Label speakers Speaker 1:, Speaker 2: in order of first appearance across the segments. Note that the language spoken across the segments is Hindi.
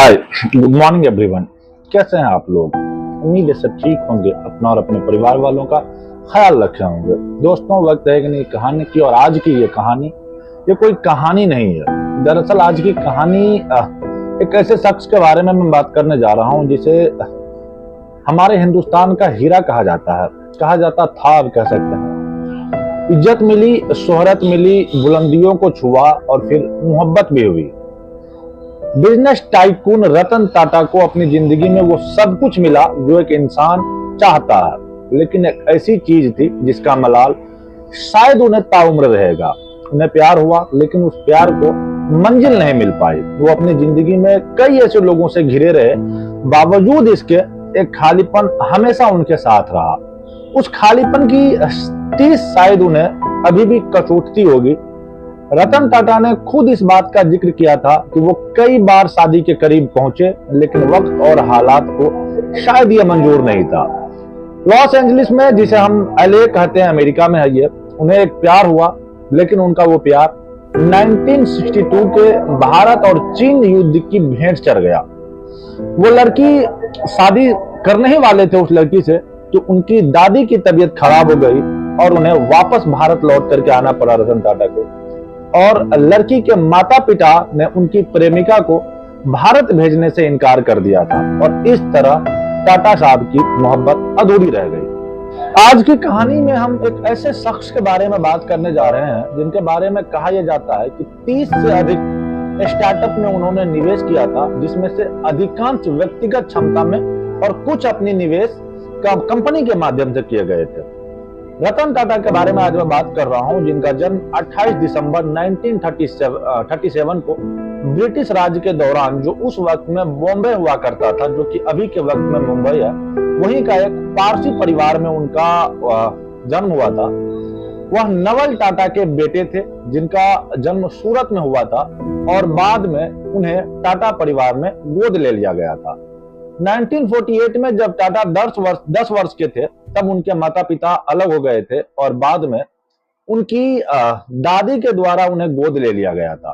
Speaker 1: हाय, गुड मॉर्निंग एवरीवन। कैसे हैं आप लोग? उम्मीद है सब ठीक होंगे, अपना और अपने परिवार वालों का ख्याल रखे होंगे। दोस्तों, वक्त है कि नहीं कहानी की, और आज की ये कहानी ये कोई कहानी नहीं है। दरअसल आज की कहानी एक ऐसे शख्स के बारे में मैं बात करने जा रहा हूँ जिसे हमारे हिंदुस्तान का हीरा कहा जाता है, कहा जाता था, अब कह सकते हैं। इज्जत मिली, शोहरत मिली, बुलंदियों को छुआ और फिर मोहब्बत भी हुई। बिजनेस टाइकून रतन टाटा को अपनी जिंदगी में वो सब कुछ मिला जो एक इंसान चाहता है, लेकिन एक ऐसी चीज थी जिसका मलाल शायद उन्हें ताउम्र रहेगा। उन्हें प्यार हुआ, लेकिन उस प्यार को मंजिल नहीं मिल पाई। वो अपनी जिंदगी में कई ऐसे लोगों से घिरे रहे, बावजूद इसके एक खालीपन हमेशा उनके साथ रहा। उस खालीपन की टीस शायद उन्हें अभी भी कचोटती होगी। रतन टाटा ने खुद इस बात का जिक्र किया था कि वो कई बार शादी के करीब पहुंचे, लेकिन वक्त और हालात को शायद ये मंजूर नहीं था। लॉस एंजलिस में, जिसे हम एलए कहते हैं, अमेरिका में है ये, उन्हें एक प्यार हुआ, लेकिन उनका वो प्यार 1962 के भारत और चीन युद्ध की भेंट चढ़ गया। वो लड़की शादी करने ही वाले थे उस लड़की से, तो उनकी दादी की तबीयत खराब हो गई और उन्हें वापस भारत लौट करके आना पड़ा रतन टाटा को। और लड़की के माता पिता ने उनकी प्रेमिका को भारत भेजने से इनकार कर दिया था, और इस तरह टाटा साहब की मोहब्बत अधूरी रह गई। आज की कहानी में हम एक ऐसे शख्स के बारे में बात करने जा रहे हैं जिनके बारे में कहा यह जाता है कि 30 से अधिक स्टार्टअप में उन्होंने निवेश किया था, जिसमें से अधिकांश व्यक्तिगत क्षमता में और कुछ अपनी निवेश कंपनी के माध्यम से किए गए थे। रतन टाटा के बारे में आज मैं बात कर रहा हूं, जिनका जन्म 28 दिसंबर 1937 को ब्रिटिश राज के दौरान, जो उस वक्त में बॉम्बे हुआ करता था, जो कि अभी के वक्त में मुंबई है, वहीं का एक पारसी परिवार में उनका जन्म हुआ था। वह नवल टाटा के बेटे थे, जिनका जन्म सूरत में हुआ था, और बाद में उन्हें टाटा परिवार में गोद ले लिया गया था। 1948 में जब टाटा 10 वर्ष के थे, तब उनके माता पिता अलग हो गए थे, और बाद में उनकी दादी के द्वारा उन्हें गोद ले लिया गया था।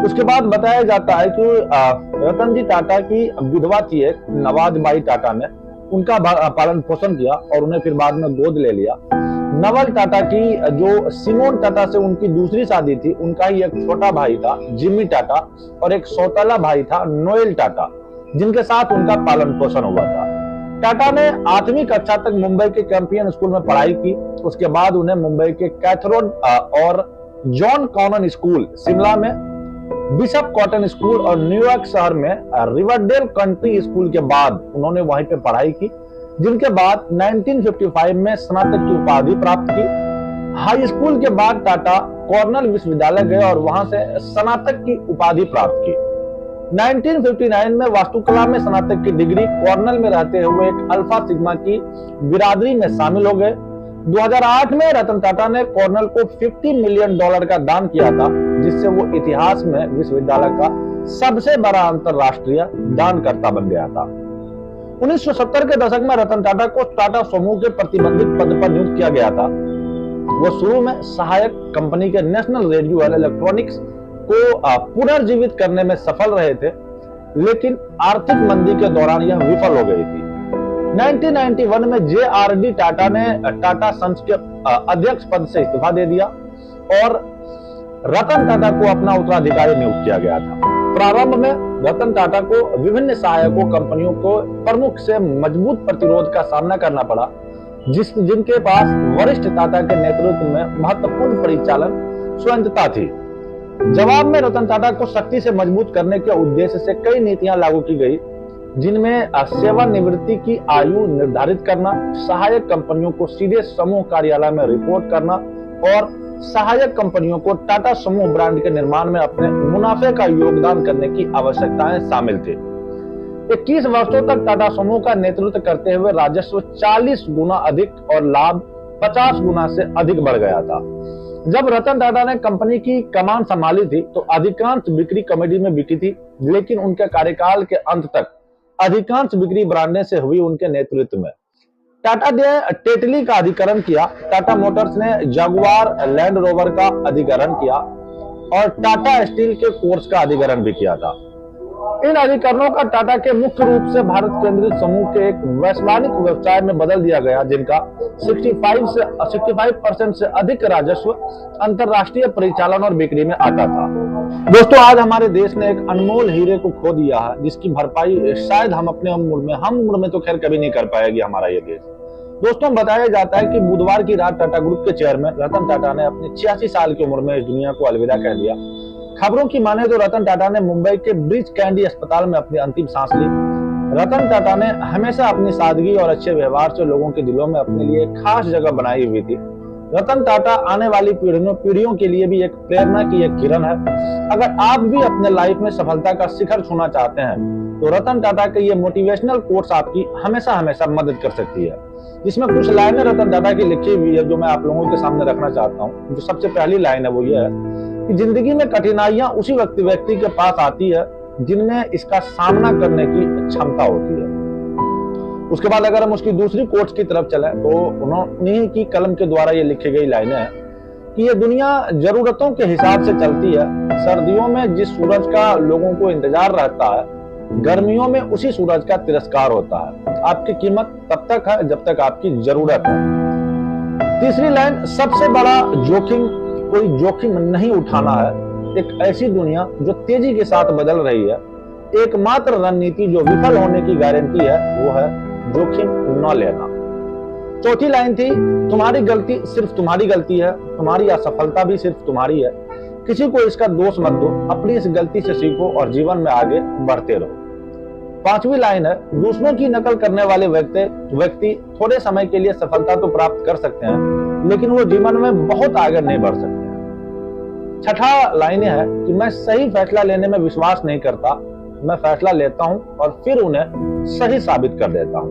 Speaker 1: उसके बाद बताया जाता है कि रतन जी टाटा की विधवा थी एक, नवाज बाई टाटा ने उनका पालन पोषण किया और उन्हें फिर बाद में गोद ले लिया। नवल टाटा की जो सिमोन टाटा से उनकी दूसरी शादी थी, उनका ही एक छोटा भाई था जिमी टाटा, और एक सौतेला भाई था नोएल टाटा, जिनके साथ उनका पालन पोषण हुआ था। टाटा ने 8वीं कक्षा तक मुंबई के कैंपियन स्कूल में पढ़ाई की। उसके बाद उन्हें मुंबई के कैथरोड और जॉन कॉनन स्कूल शिमला में, बिशप कॉटन स्कूल और न्यूयॉर्क शहर में रिवरडेल कंट्री स्कूल के बाद उन्होंने वहीं पे पढ़ाई की, जिनके बाद 1955 में स्नातक की उपाधि प्राप्त की। हाई स्कूल के बाद टाटा कॉर्नेल विश्वविद्यालय गए और वहां से स्नातक की उपाधि प्राप्त की। 1959 में वास्तुकला में स्नातक की डिग्री, कॉर्नेल में रहते हुए एक अल्फा सिग्मा की बिरादरी में शामिल हो गए। 2008 में रतन टाटा ने कॉर्नेल को $50 मिलियन का दान किया था, जिससे वो इतिहास में विश्वविद्यालय का सबसे बड़ा अंतरराष्ट्रीय दानकर्ता बन गया था। 1970 के दशक में रतन टाटा को टाटा समूह के प्रतिबंधित पद पर नियुक्त किया गया था। वो शुरू में सहायक कंपनी के नेशनल रेडियो एंड इलेक्ट्रॉनिक्स को पुनर्जीवित करने में सफल रहे थे, लेकिन आर्थिक मंदी के दौरान यह विफल हो गई थी। 1991 में JRD टाटा ने टाटा सन्स के अध्यक्ष पद से इस्तीफा दे दिया और रतन टाटा को अपना उत्तराधिकारी नियुक्त किया गया था। प्रारंभ में रतन टाटा को विभिन्न सहायकों कंपनियों को प्रमुख से मजबूत प्रतिरोध का सामना करना पड़ा, जिनके पास वरिष्ठ टाटा के नेतृत्व में महत्वपूर्ण परिचालन स्वायत्तता थी। जवाब में रतन टाटा को शक्ति से मजबूत करने के उद्देश्य से कई नीतियां लागू की गई, जिनमें सेवानिवृत्ति की आयु निर्धारित करना, सहायक कंपनियों को सीधे समूह कार्यालय में रिपोर्ट करना, और सहायक कंपनियों को टाटा समूह ब्रांड के निर्माण में अपने मुनाफे का योगदान करने की आवश्यकताएं शामिल थी। 21 वर्षों तक टाटा समूह का नेतृत्व करते हुए राजस्व 40 गुना अधिक और लाभ 50 गुना से अधिक बढ़ गया था। जब रतन टाटा ने कंपनी की कमान संभाली थी, तो अधिकांश बिक्री कॉमेडी में बिकी थी, लेकिन उनके कार्यकाल के अंत तक अधिकांश बिक्री ब्रांडें से हुई उनके नेतृत्व में। टाटा ने टेटली का अधिग्रहण किया, टाटा मोटर्स ने जगुआर लैंड रोवर का अधिग्रहण किया और टाटा स्टील के कोर्स का अधिग्रहण भी किया था। इन अधिकरणों का टाटा के मुख्य रूप से भारत केंद्रित समूह के एक वैश्विक व्यवसाय में बदल दिया गया, जिनका 65% से अधिक राजस्व अंतरराष्ट्रीय परिचालन और बिक्री में आता था। दोस्तों, आज हमारे देश ने एक अनमोल हीरे को खो दिया है, जिसकी भरपाई शायद हम अपने उम्र में तो खैर कभी नहीं कर पाएगी हमारा ये देश। दोस्तों, बताया जाता है कि बुधवार की रात टाटा ग्रुप के चेयरमैन रतन टाटा ने अपनी 86 साल की उम्र में इस दुनिया को अलविदा कह दिया। खबरों की माने तो रतन टाटा ने मुंबई के ब्रिज कैंडी अस्पताल में अपनी अंतिम सांस ली। रतन टाटा ने हमेशा अपनी सादगी और अच्छे व्यवहार से लोगों के दिलों में अपने लिए खास जगह बनाई हुई थी। रतन टाटा आने वाली पीढ़ियों के लिए भी एक प्रेरणा की एक किरण है। अगर आप भी अपने लाइफ में सफलता का शिखर छूना चाहते हैं तो रतन टाटा के ये मोटिवेशनल कोट्स आपकी हमेशा हमेशा मदद कर सकती है। जिसमें कुछ लाइनें रतन टाटा की लिखी हुई है जो मैं आप लोगों के सामने रखना चाहता हूँ। जो सबसे पहली लाइन है वो ये है कि जिंदगी में कठिनाइयां उसी व्यक्ति के पास आती है जिनमें इसका सामना करने की क्षमता होती है। उसके बाद अगर हम उसकी दूसरी कोट्स की तरफ चलें तो उन्होंने की कलम के द्वारा ये लिखी गई लाइनें हैं कि ये दुनिया जरूरतों के हिसाब से चलती है। सर्दियों में जिस सूरज का लोगों को इंतजार रहता है, गर्मियों में उसी सूरज का तिरस्कार होता है। आपकी कीमत तब तक है जब तक आपकी जरूरत है। तीसरी लाइन, सबसे बड़ा जोखिम कोई जोखिम नहीं उठाना है। एक ऐसी दुनिया जो तेजी के साथ बदल रही है, एकमात्र रणनीति जो विफल होने की गारंटी है वो है जोखिम न लेना। चौथी लाइन थी, तुम्हारी गलती सिर्फ तुम्हारी गलती है, तुम्हारी असफलता भी सिर्फ तुम्हारी है, किसी को इसका दोष मत दो, अपनी इस गलती से सीखो और जीवन में आगे बढ़ते रहो। पांचवी लाइन है, दूसरों की नकल करने वाले व्यक्ति थोड़े समय के लिए सफलता तो प्राप्त कर सकते हैं, लेकिन वो जीवन में बहुत आगे नहीं बढ़ सकते हैं। छठा लाइन है कि मैं सही फैसला लेने में विश्वास नहीं करता, मैं फैसला लेता हूं और फिर उन्हें सही साबित कर देता हूं।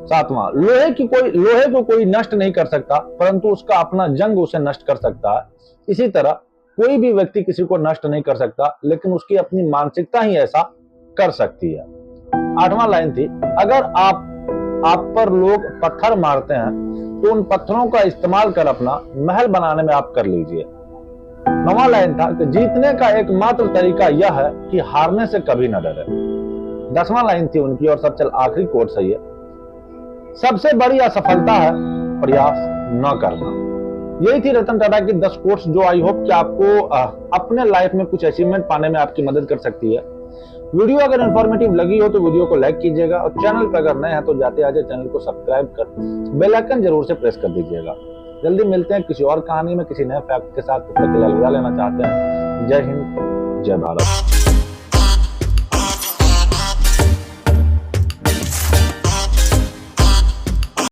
Speaker 1: सातवां, लोहे को कोई नष्ट नहीं कर सकता, परंतु उसका अपना जंग उसे नष्ट कर सकता है। इसी तरह कोई भी व्यक्ति किसी को नष्ट नहीं कर सकता, लेकिन उसकी अपनी मानसिकता ही ऐसा कर सकती है। आठवां लाइन थी, अगर आप पर लोग पत्थर मारते हैं तो उन पत्थरों का इस्तेमाल कर अपना महल बनाने में आप कर लीजिए। नौवां लाइन था कि जीतने का एकमात्र तरीका यह है कि हारने से कभी न डरे। 10वां लाइन थी उनकी और सबसे आखिरी कोट सही है, सबसे बड़ी असफलता है प्रयास न करना। यही थी रतन टाटा की 10 कोट्स जो आई होप कि आपको अपने लाइफ में कुछ अचीवमेंट पाने में आपकी मदद कर सकती है। वीडियो अगर इन्फॉर्मेटिव लगी हो तो वीडियो को लाइक कीजिएगा और चैनल पर अगर नए हैं तो जाते आते चैनल को सब्सक्राइब कर बेल आइकन जरूर से प्रेस कर दीजिएगा। जल्दी मिलते हैं किसी और कहानी में किसी नए फैक्ट के साथ। तब तक के लिए अलविदा लेना चाहते हैं। जय हिंद, जय भारत।